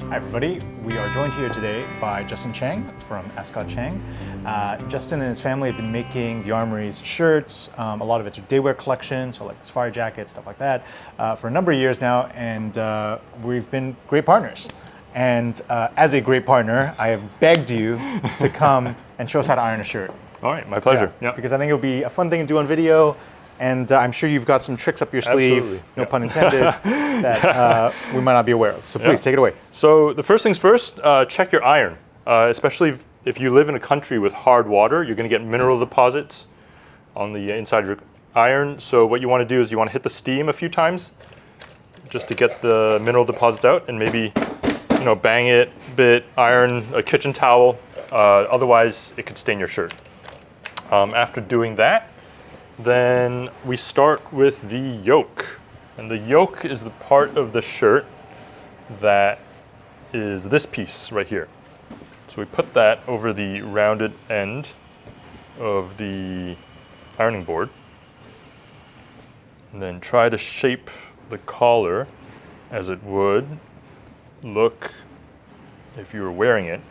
Hi everybody, we are joined here today by Justin Chang from Ascot Chang. Justin and his family have been making the Armory's shirts, a lot of it's daywear collection, so like safari jackets, stuff like that, for a number of years now, and we've been great partners. And as a great partner, I have begged you to come and show us how to iron a shirt. All right, my pleasure. Yeah. Because I think it'll be a fun thing to do on video, and I'm sure you've got some tricks up your sleeve, Absolutely. no pun intended, that we might not be aware of. So please, take it away. So the first things first, check your iron. Especially if you live in a country with hard water, you're going to get mineral deposits on the inside of your iron. So what you want to do is you want to hit the steam a few times just to get the mineral deposits out, and maybe bang it a bit, iron a kitchen towel. Otherwise, it could stain your shirt. After doing that, then we start with the yoke. And the yoke is the part of the shirt that is this piece right here. So we put that over the rounded end of the ironing board, and then try to shape the collar as it would look if you were wearing it.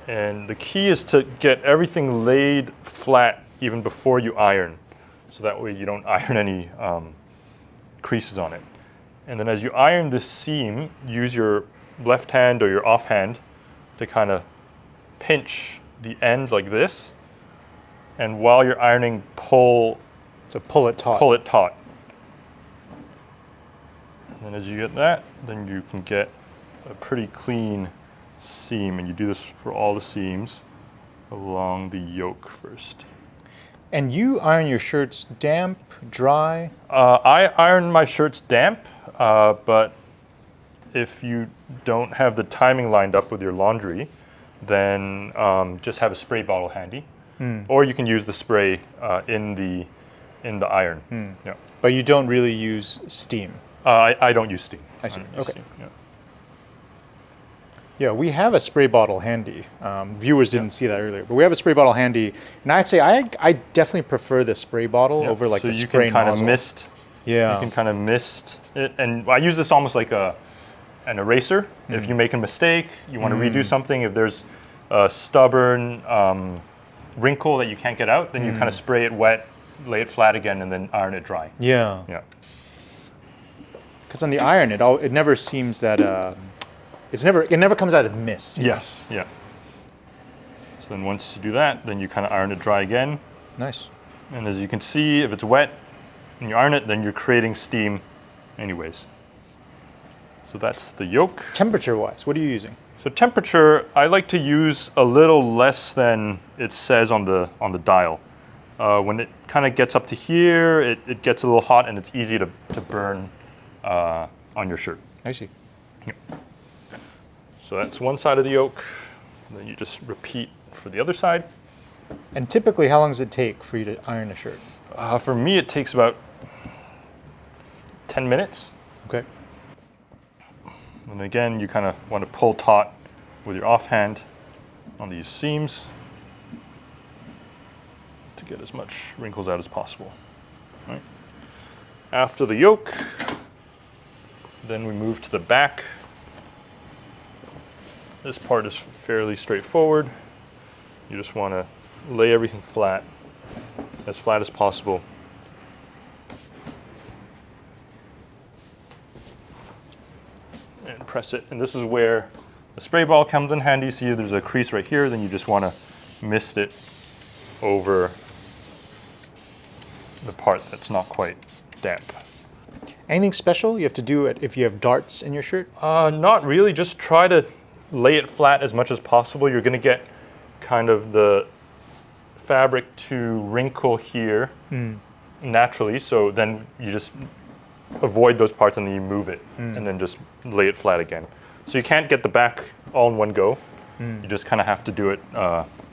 And the key is to get everything laid flat even before you iron, so that way you don't iron any creases on it. And then as you iron this seam, use your left hand or your off hand to kind of pinch the end like this, and while you're ironing, pull it taut. And then as you get that, then you can get a pretty clean seam, and you do this for all the seams along the yoke first. And you iron your shirts damp, dry? I iron my shirts damp, but if you don't have the timing lined up with your laundry, then just have a spray bottle handy, or you can use the spray in the iron. Yeah. But you don't really use steam? I don't use steam. I see. don't use Okay. steam, yeah. Yeah, we have a spray bottle handy. Viewers didn't see that earlier, but we have a spray bottle handy, and I'd say I definitely prefer the spray bottle over like so the you spray can kind nozzle. of mist. Yeah. You can kind of mist it, and I use this almost like an eraser. If you make a mistake, you want to redo something. If there's a stubborn wrinkle that you can't get out, then you kind of spray it wet, lay it flat again, and then iron it dry. Yeah. Yeah. Because on the iron, it never seems that it never comes out of mist. Yes. Yeah. So then once you do that, then you kind of iron it dry again. Nice. And as you can see, if it's wet and you iron it, then you're creating steam anyways. So that's the yoke. Temperature-wise, what are you using? So temperature, I like to use a little less than it says on the dial. When it kind of gets up to here, it gets a little hot, and it's easy to burn on your shirt. I see. Yep. So that's one side of the yoke. Then you just repeat for the other side. And typically, how long does it take for you to iron a shirt? For me, it takes about 10 minutes. Okay. And again, you kind of want to pull taut with your offhand on these seams to get as much wrinkles out as possible. All right. After the yoke, then we move to the back. This part is fairly straightforward. You just want to lay everything flat as possible. And press it. And this is where the spray ball comes in handy. See, there's a crease right here. Then you just want to mist it over the part that's not quite damp. Anything special you have to do if you have darts in your shirt? Not really. Just try to lay it flat as much as possible. You're going to get kind of the fabric to wrinkle here naturally. So then you just avoid those parts, and then you move it, and then just lay it flat again. So you can't get the back all in one go. You just kind of have to do it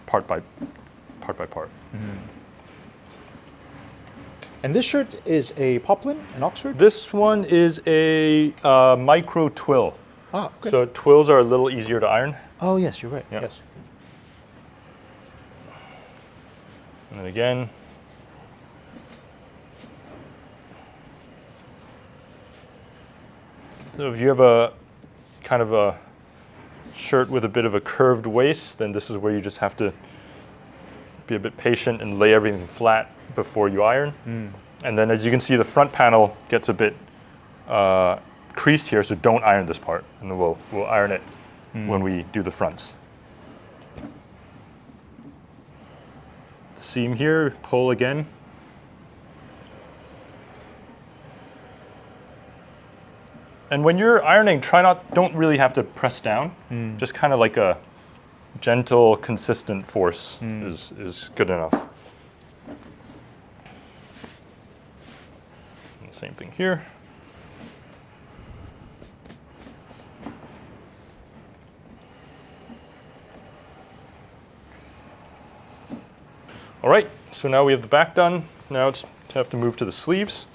part by part. And this shirt is a poplin, an Oxford? This one is a micro twill. Ah, okay. So twills are a little easier to iron. Oh, yes, you're right. Yeah. Yes. And then again, so if you have a kind of a shirt with a bit of a curved waist, then this is where you just have to be a bit patient and lay everything flat before you iron. And then as you can see, the front panel gets a bit creased here, so don't iron this part, and then we'll iron it when we do the fronts. Seam here, pull again. And when you're ironing, don't really have to press down. Just kind of like a gentle, consistent force is good enough. And the same thing here. All right, so now we have the back done. Now it's have to move to the sleeves.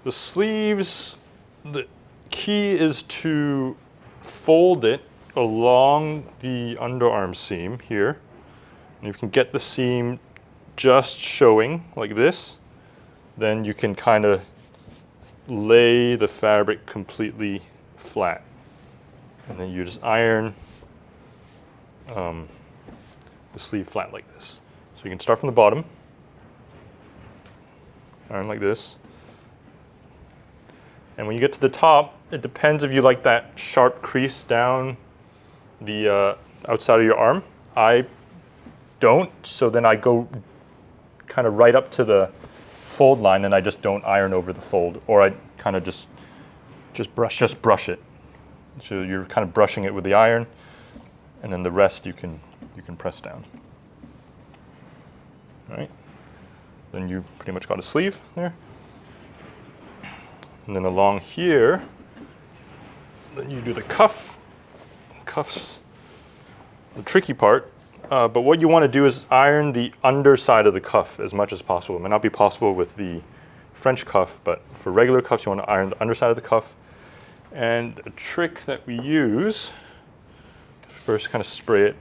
The sleeves, the key is to fold it along the underarm seam here. And if you can get the seam just showing like this, then you can kind of lay the fabric completely flat. And then you just iron the sleeve flat like this. So you can start from the bottom, iron like this. And when you get to the top, it depends if you like that sharp crease down the outside of your arm. I don't, so then I go kind of right up to the fold line and I just don't iron over the fold, or I kind of just brush it. So you're kind of brushing it with the iron, and then the rest you can press down. All right. Then you pretty much got a sleeve there. And then along here, then you do the cuff. Cuffs, the tricky part. But what you want to do is iron the underside of the cuff as much as possible. It may not be possible with the French cuff, but for regular cuffs, you want to iron the underside of the cuff. And a trick that we use, first kind of spray it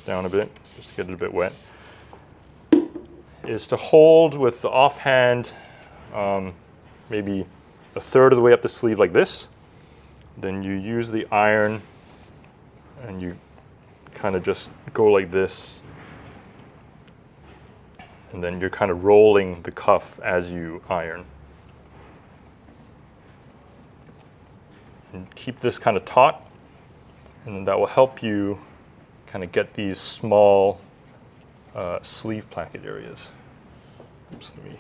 down a bit, just to get it a bit wet, is to hold with the offhand maybe a third of the way up the sleeve like this. Then you use the iron and you kind of just go like this. And then you're kind of rolling the cuff as you iron. And keep this kind of taut, and then that will help you kind of get these small sleeve placket areas. Oops, let me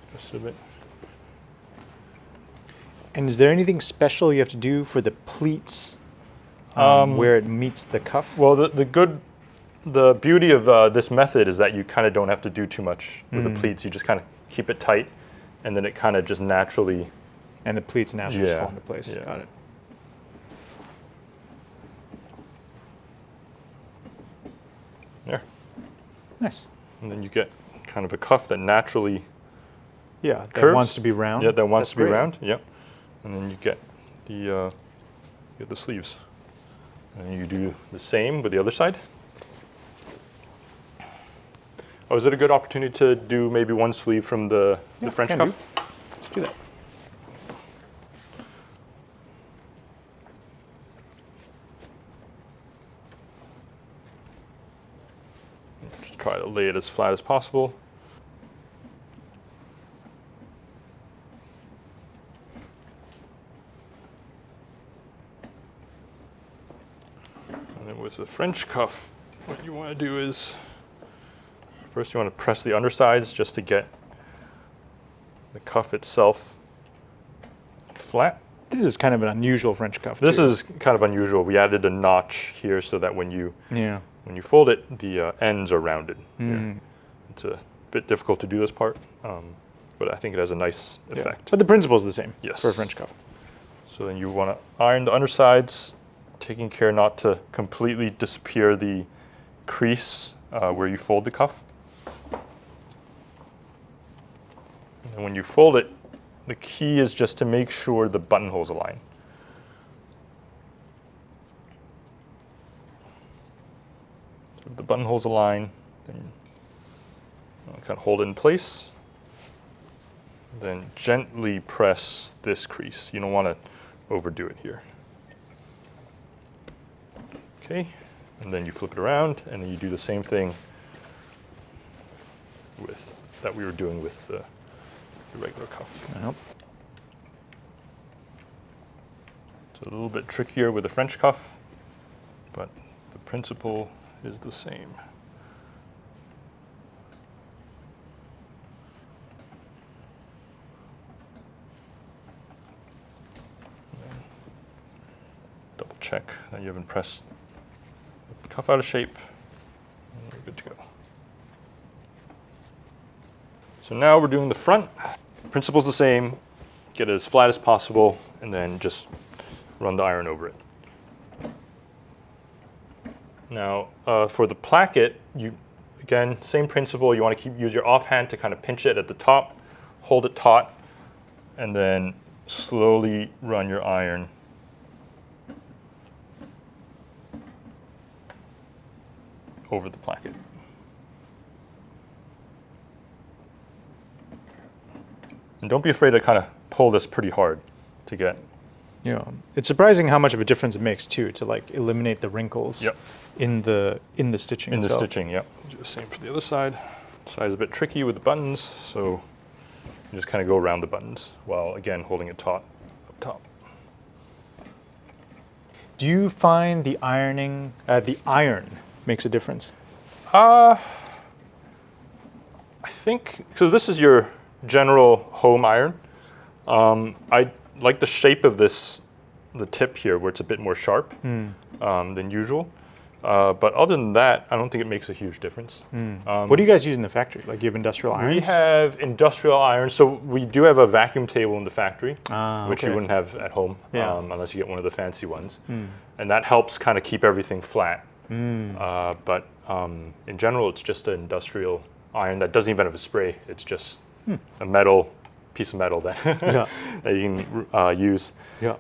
adjust it a bit. And is there anything special you have to do for the pleats where it meets the cuff? Well, the beauty of this method is that you kind of don't have to do too much with the pleats. You just kind of keep it tight, and then it kind of just naturally. And the pleats naturally just fall into place. Yeah. Got it. There. Nice. And then you get kind of a cuff that naturally that curves. wants to be round. Yeah, that wants That's to be great. round. Yeah. And then you get the sleeves. And you do the same with the other side. Oh, is it a good opportunity to do maybe one sleeve from the French cuff? Let's do that. Just try to lay it as flat as possible. And then with the French cuff, what you want to do is first you want to press the undersides just to get the cuff itself flat. This is kind of an unusual French cuff. This too. is kind of unusual. We added a notch here so that when you fold it, the ends are rounded. Here. It's a bit difficult to do this part, but I think it has a nice effect. But the principle is the same Yes. for a French cuff. So then you want to iron the undersides, taking care not to completely disappear the crease where you fold the cuff. And when you fold it, the key is just to make sure the buttonholes align. So if the buttonholes align, then kind of hold it in place. Then gently press this crease. You don't want to overdo it here. Okay, and then you flip it around, and then you do the same thing with that we were doing with the regular cuff. Yep. It's a little bit trickier with the French cuff, but the principle is the same. Double check that you haven't pressed the cuff out of shape, and we're good to go. So now we're doing the front. Principle's the same. Get it as flat as possible, and then just run the iron over it. Now, for the placket, again, same principle. You want to use your offhand to kind of pinch it at the top, hold it taut, and then slowly run your iron over the placket. And don't be afraid to kind of pull this pretty hard to get. Yeah, it's surprising how much of a difference it makes too to like eliminate the wrinkles. Yep. In the stitching. In itself. the stitching, yep. Do the same for the other side. Side's a bit tricky with the buttons, so you just kind of go around the buttons while again holding it taut up top. Do you find the iron makes a difference? I think so. This is your general home iron. I like the shape of this, the tip here, where it's a bit more sharp than usual. But other than that, I don't think it makes a huge difference. What do you guys use in the factory? Like you have industrial irons? We have industrial irons. So we do have a vacuum table in the factory, which you wouldn't have at home unless you get one of the fancy ones. And that helps kind of keep everything flat. But in general, it's just an industrial iron that doesn't even have a spray. It's just a piece of metal that, that you can use. Yeah.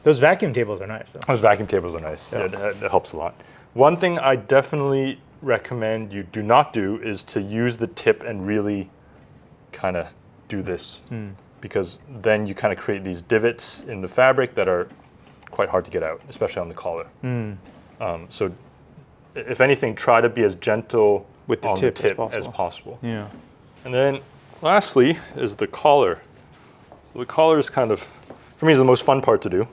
Those vacuum tables are nice, though. Those vacuum tables are nice. Yeah. It helps a lot. One thing I definitely recommend you do not do is to use the tip and really kind of do this, because then you kind of create these divots in the fabric that are quite hard to get out, especially on the collar. So if anything, try to be as gentle with the on tip, the tip as possible. Yeah. And then lastly is the collar. The collar is kind of, for me, is the most fun part to do.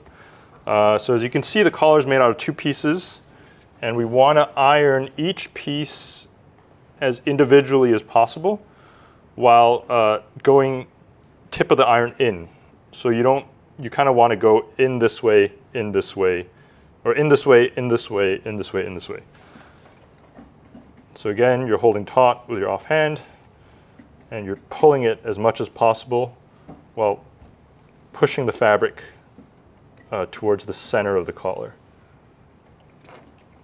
So as you can see, the collar is made out of 2 pieces, and we want to iron each piece as individually as possible while going tip of the iron in. So you kind of want to go in this way, or in this way, in this way, in this way, in this way. So again, you're holding taut with your offhand, and you're pulling it as much as possible while pushing the fabric towards the center of the collar.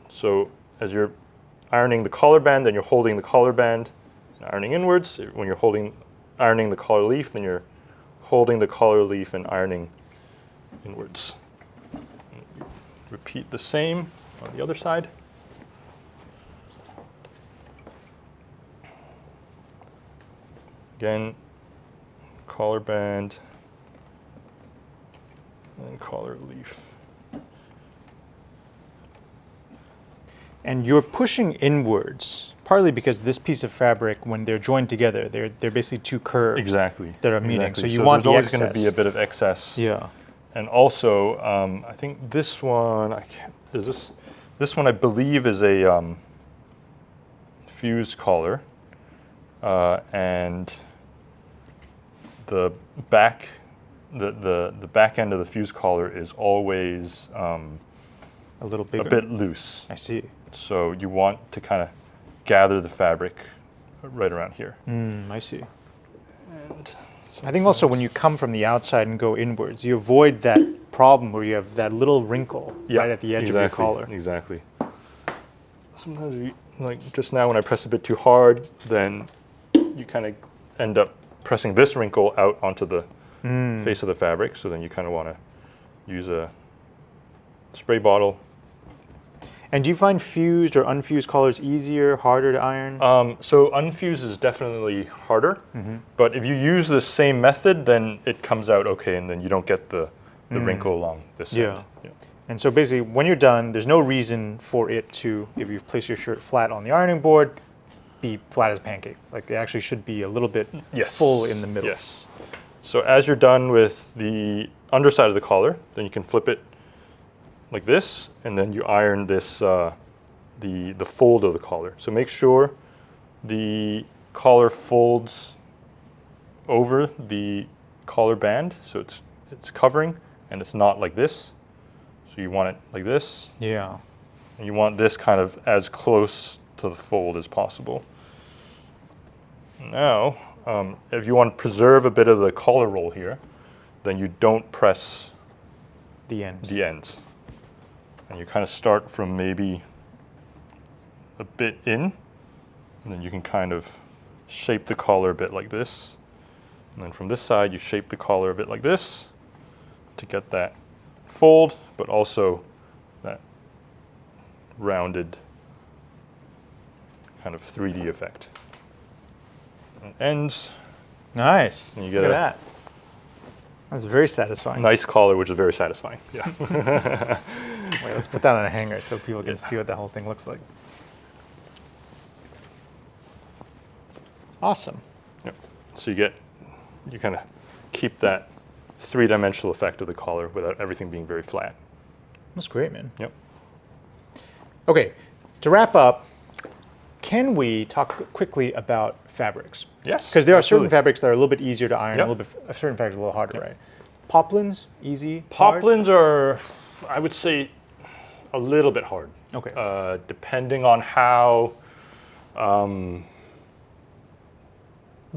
So as you're ironing the collar band, then you're holding the collar band and ironing inwards. When you're ironing the collar leaf, then you're holding the collar leaf and ironing inwards. Repeat the same on the other side. Again, collar band and collar leaf. And you're pushing inwards, partly because this piece of fabric, when they're joined together, they're basically 2 curves that are meeting. So you want the there's excess. always going to be a bit of excess. Yeah. And also, I think this one, this one I believe is a fused collar, and the back end of the fused collar is always a little bigger. a bit loose. I see. So you want to kind of gather the fabric right around here. I see. And I think also when you come from the outside and go inwards, you avoid that problem where you have that little wrinkle right at the edge of your collar. Exactly. Sometimes, like just now when I press a bit too hard, then you kind of end up pressing this wrinkle out onto the face of the fabric. So then you kind of want to use a spray bottle. And do you find fused or unfused collars easier, harder to iron? So unfused is definitely harder, but if you use the same method, then it comes out okay, and then you don't get the wrinkle along this end. Yeah. And so basically, when you're done, there's no reason for it to, if you've placed your shirt flat on the ironing board, be flat as a pancake. Like they actually should be a little bit full in the middle. Yes. So as you're done with the underside of the collar, then you can flip it like this, and then you iron this, the fold of the collar. So make sure the collar folds over the collar band, so it's covering, and it's not like this. So you want it like this. Yeah. And you want this kind of as close to the fold as possible. Now, if you want to preserve a bit of the collar roll here, then you don't press the ends. And you kind of start from maybe a bit in, and then you can kind of shape the collar a bit like this. And then from this side, you shape the collar a bit like this to get that fold, but also that rounded kind of 3D effect. And ends. Nice. And you get Look at that. That's very satisfying. Nice collar, which is very satisfying. Yeah. Wait, let's put that on a hanger so people can see what the whole thing looks like. Awesome. Yep. So you kind of keep that three-dimensional effect of the collar without everything being very flat. That's great, man. Yep. Okay, to wrap up, can we talk quickly about fabrics? Yes. Because there are absolutely. certain fabrics that are a little bit easier to iron, Yep. a little bit certain fabrics are a little harder, right? Poplins, easy. Poplins are, I would say, a little bit hard. Okay. Depending on how, the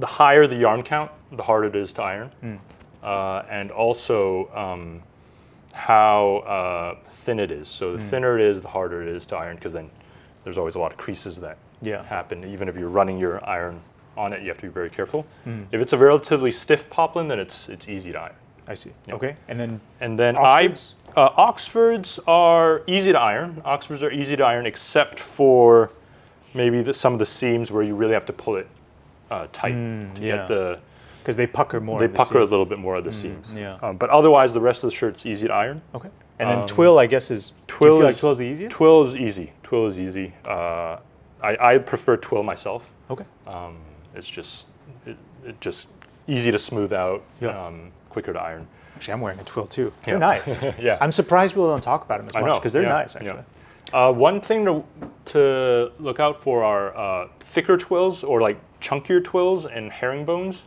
higher the yarn count, the harder it is to iron. And also how thin it is. So the thinner it is, the harder it is to iron, because then there's always a lot of creases that happen. Even if you're running your iron on it, you have to be very careful. If it's a relatively stiff poplin, then it's easy to iron. I see. Yep. Okay, and then Oxfords? Oxfords are easy to iron. Oxfords are easy to iron, except for maybe some of the seams where you really have to pull it tight to get the. Because they pucker more. They pucker a little bit more of the seams. Yeah. But otherwise, the rest of the shirt's easy to iron. Okay. And then twill, I guess, is. Twill do you feel is like twill is the easiest? Twill is easy. Twill is easy. I prefer twill myself. Okay. It's just easy to smooth out. Quicker to iron. Actually, I'm wearing a twill too. They're nice. Yeah. I'm surprised people don't talk about them as much because they're nice, actually. One thing to look out for are thicker twills or like chunkier twills and herringbones.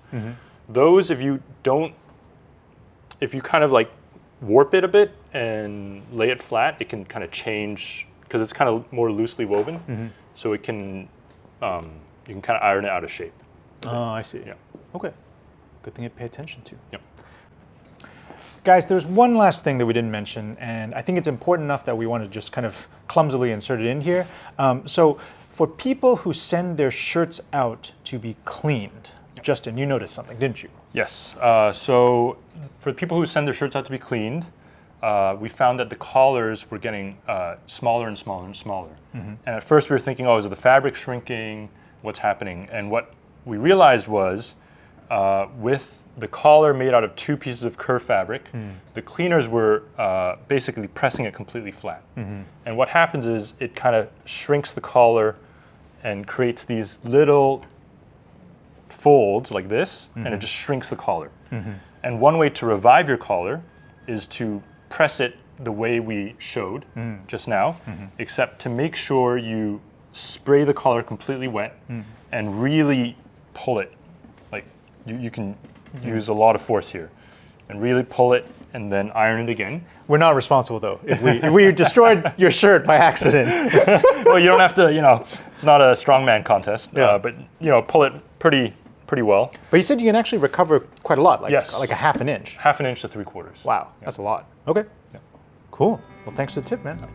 Those, if you kind of like warp it a bit and lay it flat, it can kind of change because it's kind of more loosely woven. So it can, you can kind of iron it out of shape. Oh, I see. Yeah. Okay. Good thing to pay attention to. Yep. Guys, there's one last thing that we didn't mention, and I think it's important enough that we want to just kind of clumsily insert it in here. So for people who send their shirts out to be cleaned, Justin, you noticed something, didn't you? Yes. So for people who send their shirts out to be cleaned, we found that the collars were getting smaller and smaller and smaller. And at first we were thinking, oh, is it the fabric shrinking? What's happening? And what we realized was with the collar made out of two pieces of curved fabric, the cleaners were basically pressing it completely flat. And what happens is it kind of shrinks the collar and creates these little folds like this, and it just shrinks the collar. And one way to revive your collar is to press it the way we showed just now, except to make sure you spray the collar completely wet and really pull it. Like you can use a lot of force here and really pull it and then iron it again. We're not responsible though. If we destroyed your shirt by accident. Well, you don't have to, it's not a strongman contest, but pull it pretty well. But you said you can actually recover quite a lot, like Yes. like a half an inch. Half an inch to 3/4. Wow, that's a lot. Okay. Cool. Well, thanks for the tip, man.